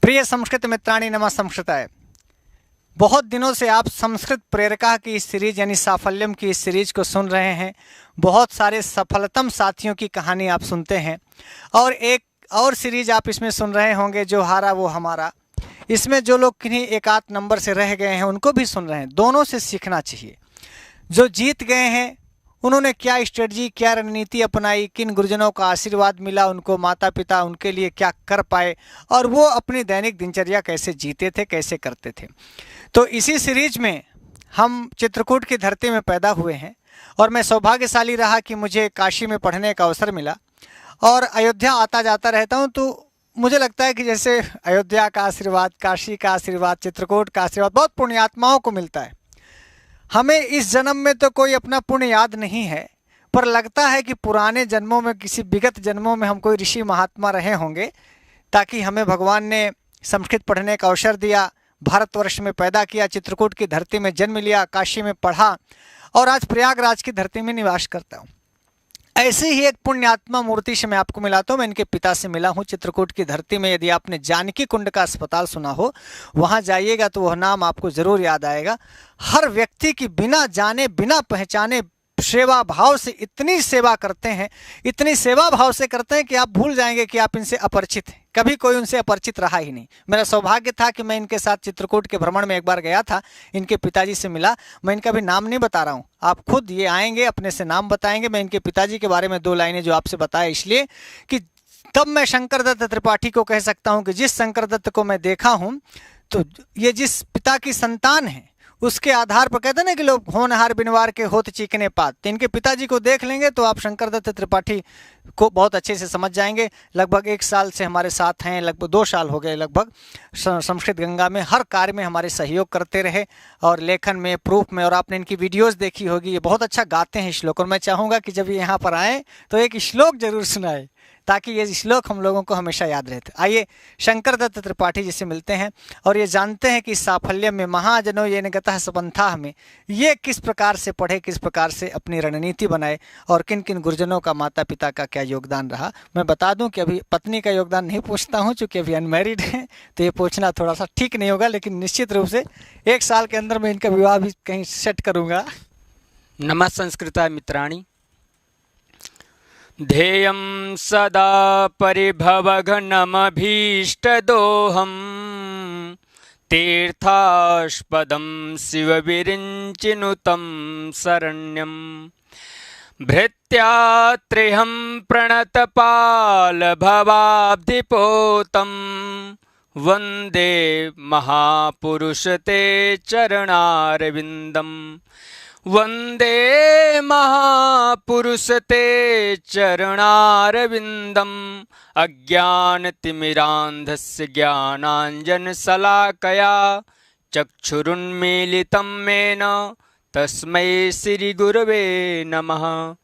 प्रिय संस्कृत मित्राणि नमः संस्कृताय। बहुत दिनों से आप संस्कृत प्रेरिका की इस सीरीज यानी साफल्यम की इस सीरीज को सुन रहे हैं। बहुत सारे सफलतम साथियों की कहानी आप सुनते हैं और एक और सीरीज आप इसमें सुन रहे होंगे, जो हारा वो हमारा। इसमें जो लोग किन्हीं एक आध नंबर से रह गए हैं उनको भी सुन रहे हैं। दोनों से सीखना चाहिए। जो जीत गए हैं उन्होंने क्या स्ट्रेटजी, क्या रणनीति अपनाई, किन गुरुजनों का आशीर्वाद मिला, उनको माता पिता उनके लिए क्या कर पाए और वो अपनी दैनिक दिनचर्या कैसे जीते थे, कैसे करते थे। तो इसी सीरीज में हम चित्रकूट की धरती में पैदा हुए हैं और मैं सौभाग्यशाली रहा कि मुझे काशी में पढ़ने का अवसर मिला और अयोध्या आता जाता रहता हूँ। तो मुझे लगता है कि जैसे अयोध्या का आशीर्वाद, काशी का आशीर्वाद, चित्रकूट का आशीर्वाद बहुत पुण्यात्माओं को मिलता है। हमें इस जन्म में तो कोई अपना पुण्य याद नहीं है, पर लगता है कि पुराने जन्मों में, किसी विगत जन्मों में हम कोई ऋषि महात्मा रहे होंगे, ताकि हमें भगवान ने संस्कृत पढ़ने का अवसर दिया, भारतवर्ष में पैदा किया, चित्रकूट की धरती में जन्म लिया, काशी में पढ़ा और आज प्रयागराज की धरती में निवास करता हूँ। ऐसे ही एक पुण्यात्मा मूर्ति से मैं आपको मिलाता हूँ। मैं इनके पिता से मिला हूँ चित्रकूट की धरती में। यदि आपने जानकी कुंड का अस्पताल सुना हो, वहाँ जाइएगा तो वह नाम आपको ज़रूर याद आएगा। हर व्यक्ति की बिना जाने बिना पहचाने सेवा भाव से इतनी सेवा करते हैं, इतनी सेवा भाव से करते हैं कि आप भूल जाएंगे कि आप इनसे अपरिचित हैं। कभी कोई उनसे अपरिचित रहा ही नहीं। मेरा सौभाग्य था कि मैं इनके साथ चित्रकूट के भ्रमण में एक बार गया था, इनके पिताजी से मिला। मैं इनका भी नाम नहीं बता रहा हूँ, आप खुद ये आएंगे अपने से नाम बताएंगे। मैं इनके पिताजी के बारे में दो लाइनें जो आपसे बताया, इसलिए कि तब मैं शंकर दत्त त्रिपाठी को कह सकता हूँ कि जिस शंकर दत्त को मैं देखा हूँ, तो ये जिस पिता की संतान है उसके आधार पर कहते हैं ना कि लोग होनहार बिनवार के होत चीकने पात। तो इनके पिताजी को देख लेंगे तो आप शंकर दत्त त्रिपाठी को बहुत अच्छे से समझ जाएंगे। लगभग 1 साल से हमारे साथ हैं, लगभग 2 साल हो गए लगभग। संस्कृत गंगा में हर कार्य में हमारे सहयोग करते रहे और लेखन में, प्रूफ में। और आपने इनकी वीडियोस देखी होगी, ये बहुत अच्छा गाते हैं श्लोक। और मैं चाहूँगा कि जब ये यहाँ पर आएँ तो एक श्लोक जरूर सुनाए, ताकि ये श्लोक हम लोगों को हमेशा याद रहते। आइए शंकर दत्त त्रिपाठी जी से मिलते हैं और ये जानते हैं कि साफल्य में महाजनों ये निगतः सपंथा में ये किस प्रकार से पढ़े, किस प्रकार से अपनी रणनीति बनाए और किन किन गुरुजनों का, माता पिता का क्या योगदान रहा। मैं बता दूं कि अभी पत्नी का योगदान नहीं पूछता हूं, चूँकि अभी अनमैरिड है तो ये पूछना थोड़ा सा ठीक नहीं होगा, लेकिन निश्चित रूप से 1 साल के अंदर मैं इनका विवाह भी कहीं सेट करूँगा। नमः संस्कृताय मित्राणि। ध्येयं सदा परिभवघनमभीष्टदोहं तीर्थास्पदं शिवविरिञ्चिनुतं शरण्यं भृत्यात्रेहं प्रणतपालभवाब्धिपोतं वन्दे महापुरुष ते चरणारविन्दम् वन्दे महापुरुष ते चरणारविन्दम् अज्ञानतिमिरान्धस्य ज्ञानाञ्जनशलाकया चक्षुरुन्मीलितं येन तस्मै श्रीगुरवे नमः।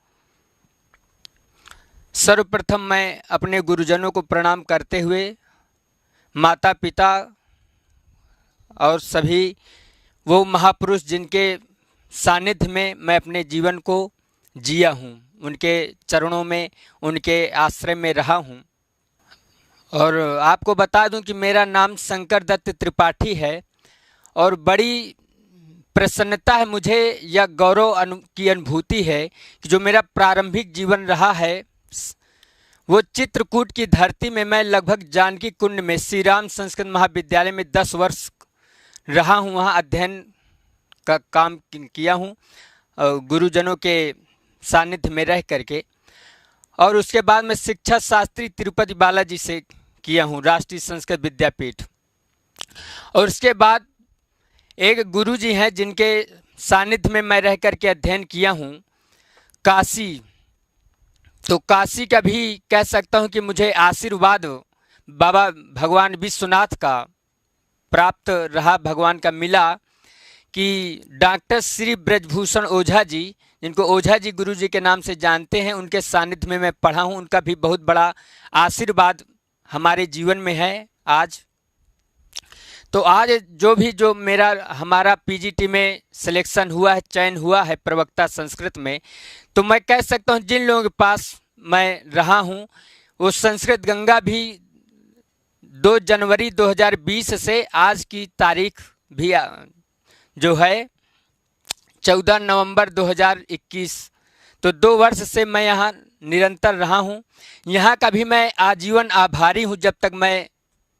सर्वप्रथम मैं अपने गुरुजनों को प्रणाम करते हुए माता पिता और सभी वो महापुरुष जिनके सानिध्य में मैं अपने जीवन को जिया हूँ, उनके चरणों में, उनके आश्रय में रहा हूँ। और आपको बता दूं कि मेरा नाम शंकर दत्त त्रिपाठी है और बड़ी प्रसन्नता है मुझे, यह गौरव की अनुभूति है कि जो मेरा प्रारंभिक जीवन रहा है वो चित्रकूट की धरती में मैं लगभग जानकी कुंड में श्री राम संस्कृत महाविद्यालय में 10 वर्ष रहा हूँ। वहाँ अध्ययन का काम किया हूँ गुरुजनों के सानिध्य में रह करके। और उसके बाद मैं शिक्षा शास्त्री तिरुपति बालाजी से किया हूँ, राष्ट्रीय संस्कृत विद्यापीठ। और उसके बाद एक गुरुजी हैं जिनके सानिध्य में मैं रह करके अध्ययन किया हूँ, काशी। तो काशी का भी कह सकता हूँ कि मुझे आशीर्वाद बाबा भगवान विश्वनाथ का प्राप्त रहा, भगवान का मिला कि डॉक्टर श्री ब्रजभूषण ओझा जी, जिनको ओझा जी गुरुजी के नाम से जानते हैं, उनके सानिध्य में मैं पढ़ा हूँ। उनका भी बहुत बड़ा आशीर्वाद हमारे जीवन में है आज। तो आज जो हमारा पीजीटी में सिलेक्शन हुआ है, चयन हुआ है प्रवक्ता संस्कृत में, तो मैं कह सकता हूँ जिन लोगों के पास मैं रहा हूँ वो संस्कृत गंगा भी 2 जनवरी 2020 से आज की तारीख भी जो है 14 नवंबर 2021, तो 2 वर्ष से मैं यहाँ निरंतर रहा हूँ। यहाँ का भी मैं आजीवन आभारी हूँ जब तक मैं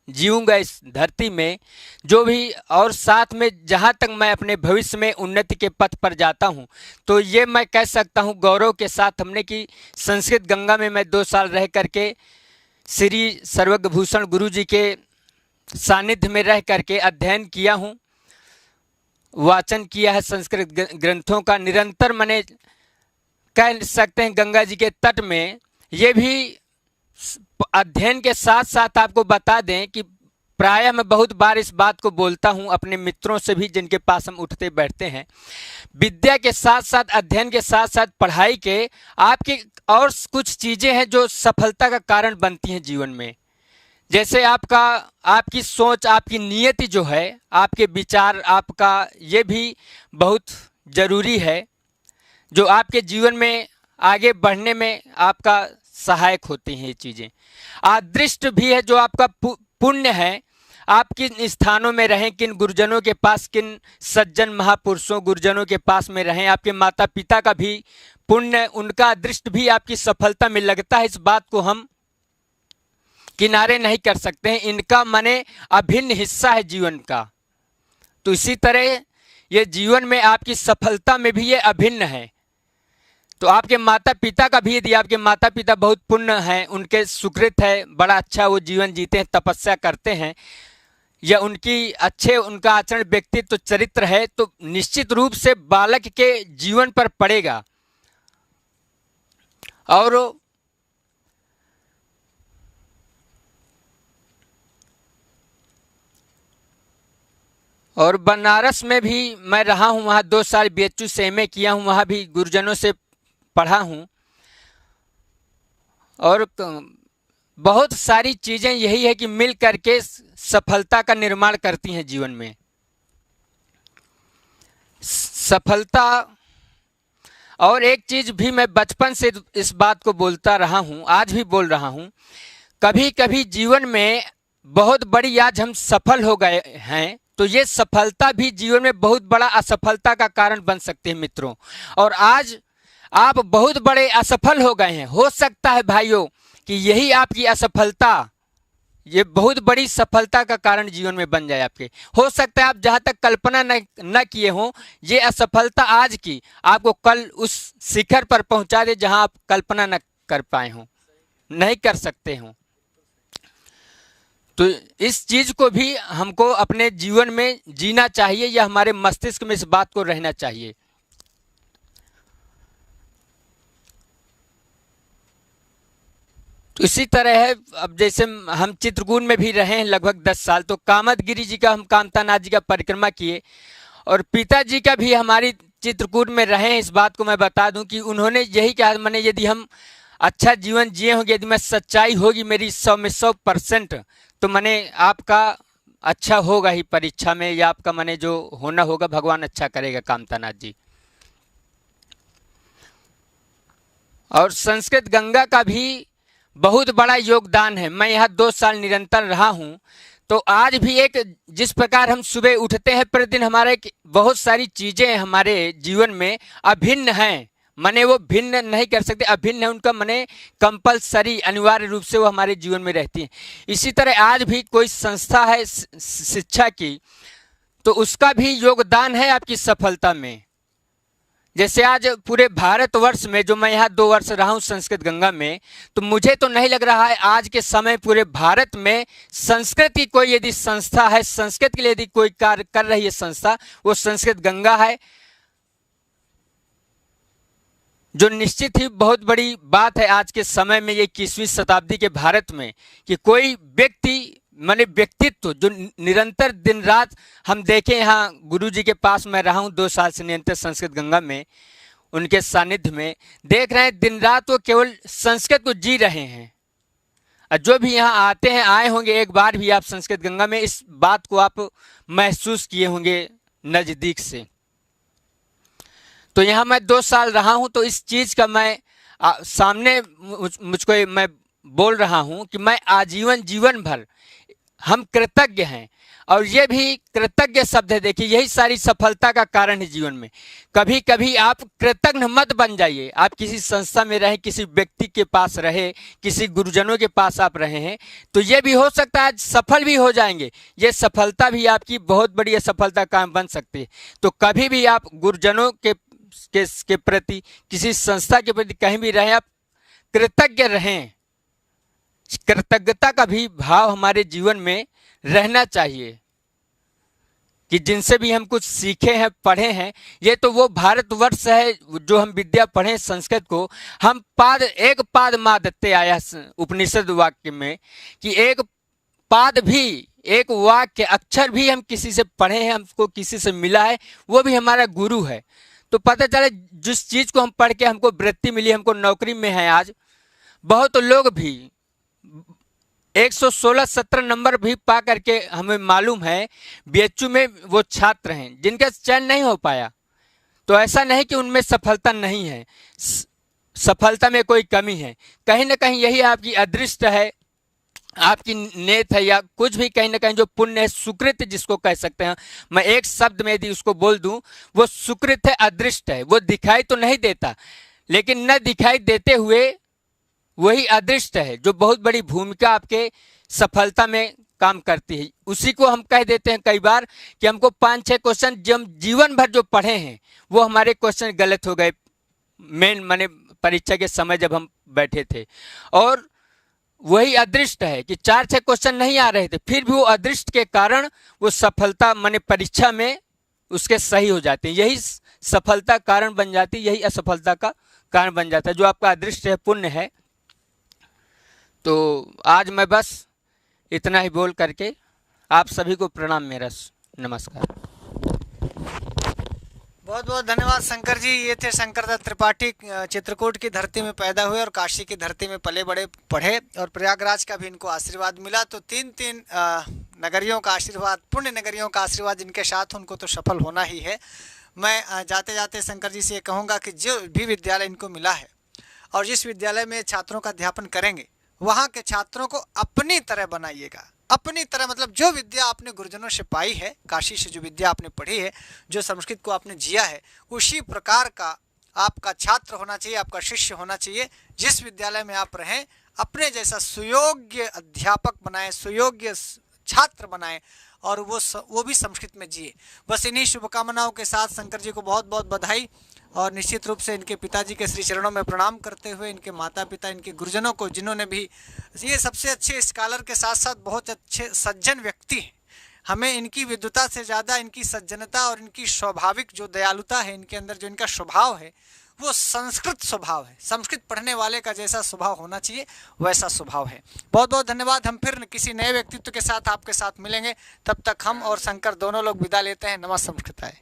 जीऊँगा इस धरती में, जो भी, और साथ में जहाँ तक मैं अपने भविष्य में उन्नति के पथ पर जाता हूँ, तो ये मैं कह सकता हूँ गौरव के साथ हमने कि संस्कृत गंगा में मैं 2 साल रह करके श्री सर्वज्ञभूषण गुरु जी के सानिध्य में रह करके अध्ययन किया हूँ, वाचन किया है संस्कृत ग्रंथों का। निरंतर मैंने कह सकते हैं गंगा जी के तट में। ये भी अध्ययन के साथ साथ आपको बता दें कि प्रायः मैं बहुत बार इस बात को बोलता हूं अपने मित्रों से भी जिनके पास हम उठते बैठते हैं, विद्या के साथ साथ, अध्ययन के साथ साथ पढ़ाई के आपकी और कुछ चीज़ें हैं जो सफलता का कारण बनती हैं जीवन में। जैसे आपकी सोच, आपकी नियति जो है, आपके विचार, आपका, ये भी बहुत ज़रूरी है, जो आपके जीवन में आगे बढ़ने में आपका सहायक होती हैं ये चीज़ें। अदृष्ट भी है जो आपका पुण्य है, आप किन स्थानों में रहें, किन गुरुजनों के पास, किन सज्जन महापुरुषों गुरुजनों के पास में रहें। आपके माता पिता का भी पुण्य, उनका अदृष्ट भी आपकी सफलता में लगता है। इस बात को हम किनारे नहीं कर सकते हैं, इनका माने अभिन्न हिस्सा है जीवन का। तो इसी तरह ये जीवन में आपकी सफलता में भी ये अभिन्न है। तो आपके माता पिता का भी, यदि आपके माता पिता बहुत पुण्य हैं, उनके सुकृत है, बड़ा अच्छा वो जीवन जीते हैं, तपस्या करते हैं, या उनका आचरण, व्यक्तित्व, चरित्र है, तो निश्चित रूप से बालक के जीवन पर पड़ेगा। और बनारस में भी मैं रहा हूँ, वहाँ 2 साल BHU से MA किया हूँ, वहाँ भी गुरुजनों से पढ़ा हूँ। और बहुत सारी चीज़ें यही है कि मिल करके सफलता का निर्माण करती हैं जीवन में। सफलता, और एक चीज़ भी मैं बचपन से इस बात को बोलता रहा हूँ, आज भी बोल रहा हूँ, कभी कभी जीवन में बहुत बड़ी, आज हम सफल हो गए हैं तो ये सफलता भी जीवन में बहुत बड़ा असफलता का कारण बन सकती है मित्रों। और आज आप बहुत बड़े असफल हो गए हैं, हो सकता है भाइयों कि यही आपकी असफलता ये बहुत बड़ी सफलता का कारण जीवन में बन जाए आपके। हो सकता है आप जहां तक कल्पना न किए हों, ये असफलता आज की आपको कल उस शिखर पर पहुंचा दे जहां आप कल्पना न कर पाए हों, नहीं कर सकते हों। तो इस चीज को भी हमको अपने जीवन में जीना चाहिए, या हमारे मस्तिष्क में इस बात को रहना चाहिए। तो इसी तरह है, अब जैसे हम चित्रकूट में भी रहे हैं लगभग 10 साल, तो कामतगिरी जी का, हम कामतानाथ जी का परिक्रमा किए, और पिताजी का भी हमारी चित्रकूट में रहे हैं। इस बात को मैं बता दूं कि उन्होंने यही कहा, मैंने यदि हम अच्छा जीवन जिए होंगे, यदि मैं सच्चाई होगी मेरी 100 में 100%, तो मैंने आपका अच्छा होगा ही परीक्षा में, या आपका मैंने जो होना होगा भगवान अच्छा करेगा, कामतानाथ जी। और संस्कृत गंगा का भी बहुत बड़ा योगदान है। मैं यहाँ 2 साल निरंतर रहा हूँ, तो आज भी एक, जिस प्रकार हम सुबह उठते हैं प्रतिदिन, हमारे बहुत सारी चीज़ें हमारे जीवन में अभिन्न हैं, माने वो भिन्न नहीं कर सकते, अभिन्न है उनका, माने कंपलसरी, अनिवार्य रूप से वो हमारे जीवन में रहती हैं। इसी तरह आज भी कोई संस्था है शिक्षा की, तो उसका भी योगदान है आपकी सफलता में। जैसे आज पूरे भारतवर्ष में, जो मैं यहाँ 2 वर्ष रहा हूँ संस्कृत गंगा में, तो मुझे तो नहीं लग रहा है आज के समय पूरे भारत में संस्कृत की कोई यदि संस्था है, संस्कृत के लिए यदि कोई कार्य कर रही है संस्था, वो संस्कृत गंगा है, जो निश्चित ही बहुत बड़ी बात है आज के समय में, ये 21वीं शताब्दी के भारत में, कि कोई व्यक्ति माने व्यक्तित्व जो निरंतर दिन रात हम देखें। यहाँ गुरु जी के पास मैं रहा हूँ 2 साल से निरंतर संस्कृत गंगा में, उनके सानिध्य में देख रहे हैं दिन रात वो केवल संस्कृत को जी रहे हैं। और जो भी यहाँ आते हैं, आए होंगे एक बार भी आप संस्कृत गंगा में, इस बात को आप महसूस किए होंगे नज़दीक से। तो यहाँ मैं 2 साल रहा हूँ, तो इस चीज़ का मैं सामने मुझको मैं बोल रहा हूँ कि मैं आजीवन जीवन भर हम कृतज्ञ हैं, और ये भी कृतज्ञ शब्द है। देखिए, यही सारी सफलता का कारण है जीवन में। कभी कभी आप कृतज्ञ मत बन जाइए। आप किसी संस्था में रहे, किसी व्यक्ति के पास रहे, किसी गुरुजनों के पास आप रहे हैं, तो ये भी हो सकता है आज सफल भी हो जाएंगे। ये सफलता भी आपकी बहुत बड़ी सफलता काम बन सकती है। तो कभी भी आप गुरुजनों के प्रति, किसी संस्था के प्रति कहीं भी रहे, आप कृतज्ञ रहें। कृतज्ञता का भी भाव हमारे जीवन में रहना चाहिए कि जिनसे भी हम कुछ सीखे हैं, पढ़े हैं। ये तो वो भारतवर्ष है जो हम विद्या पढ़े संस्कृत को। हम एक पाद मा दत्ते आया उपनिषद वाक्य में, कि एक पाद भी, एक वाक्य अक्षर भी हम किसी से पढ़े हैं, हमको किसी से मिला है, वो भी हमारा गुरु है। तो पता चले जिस चीज को हम पढ़ के हमको वृत्ति मिली, हमको नौकरी में है आज। बहुत लोग भी 116-17 नंबर भी पा करके हमें मालूम है बीएचयू में वो छात्र हैं जिनका चयन नहीं हो पाया। तो ऐसा नहीं कि उनमें सफलता नहीं है, सफलता में कोई कमी है। कहीं ना कहीं यही आपकी अदृष्ट है, आपकी नेत है, या कुछ भी कहीं ना कहीं जो पुण्य है, सुकृत जिसको कह सकते हैं। मैं एक शब्द में यदि उसको बोल दूं, वो सुकृत है, अदृष्ट है। वो दिखाई तो नहीं देता, लेकिन न दिखाई देते हुए वही अदृष्ट है जो बहुत बड़ी भूमिका आपके सफलता में काम करती है। उसी को हम कह देते हैं कई बार कि हमको 5-6 क्वेश्चन जो हम जीवन भर जो पढ़े हैं वो हमारे क्वेश्चन गलत हो गए मेन माने परीक्षा के समय जब हम बैठे थे। और वही अदृष्ट है कि 4-6 क्वेश्चन नहीं आ रहे थे, फिर भी वो अदृष्ट के कारण वो सफलता माने परीक्षा में उसके सही हो जाते हैं। यही सफलता कारण बन जाती है, यही असफलता का कारण बन जाता है जो आपका अदृष्ट है, पुण्य है। तो आज मैं बस इतना ही बोल करके आप सभी को प्रणाम, मेरा नमस्कार। बहुत बहुत धन्यवाद शंकर जी। ये थे शंकर दत्त त्रिपाठी, चित्रकूट की धरती में पैदा हुए और काशी की धरती में पले बड़े पढ़े, और प्रयागराज का भी इनको आशीर्वाद मिला। तो 3 नगरियों का आशीर्वाद, पुण्य नगरियों का आशीर्वाद इनके साथ, उनको तो सफल होना ही है। मैं जाते जाते शंकर जी से ये कहूँगा कि जो भी विद्यालय इनको मिला है और जिस विद्यालय में छात्रों का अध्यापन करेंगे, वहाँ के छात्रों को अपनी तरह बनाइएगा। अपनी तरह मतलब जो विद्या आपने गुरुजनों से पाई है, काशी से जो विद्या आपने पढ़ी है, जो संस्कृत को आपने जिया है, उसी प्रकार का आपका छात्र होना चाहिए, आपका शिष्य होना चाहिए। जिस विद्यालय में आप रहें, अपने जैसा सुयोग्य अध्यापक बनाएं, सुयोग्य छात्र बनाएं, और वो भी संस्कृत में जिए। बस इन्हीं शुभकामनाओं के साथ शंकर जी को बहुत बहुत बधाई, और निश्चित रूप से इनके पिताजी के श्री चरणों में प्रणाम करते हुए इनके माता पिता, इनके गुरुजनों को, जिन्होंने भी, ये सबसे अच्छे स्कॉलर के साथ साथ बहुत अच्छे सज्जन व्यक्ति हैं। हमें इनकी विद्वता से ज़्यादा इनकी सज्जनता और इनकी स्वाभाविक जो दयालुता है इनके अंदर, जो इनका स्वभाव है, वो संस्कृत स्वभाव है। संस्कृत पढ़ने वाले का जैसा स्वभाव होना चाहिए वैसा स्वभाव है। बहुत बहुत धन्यवाद। हम फिर किसी नए व्यक्तित्व के साथ आपके साथ मिलेंगे। तब तक हम और शंकर दोनों लोग विदा लेते हैं। नमः संस्कृताय।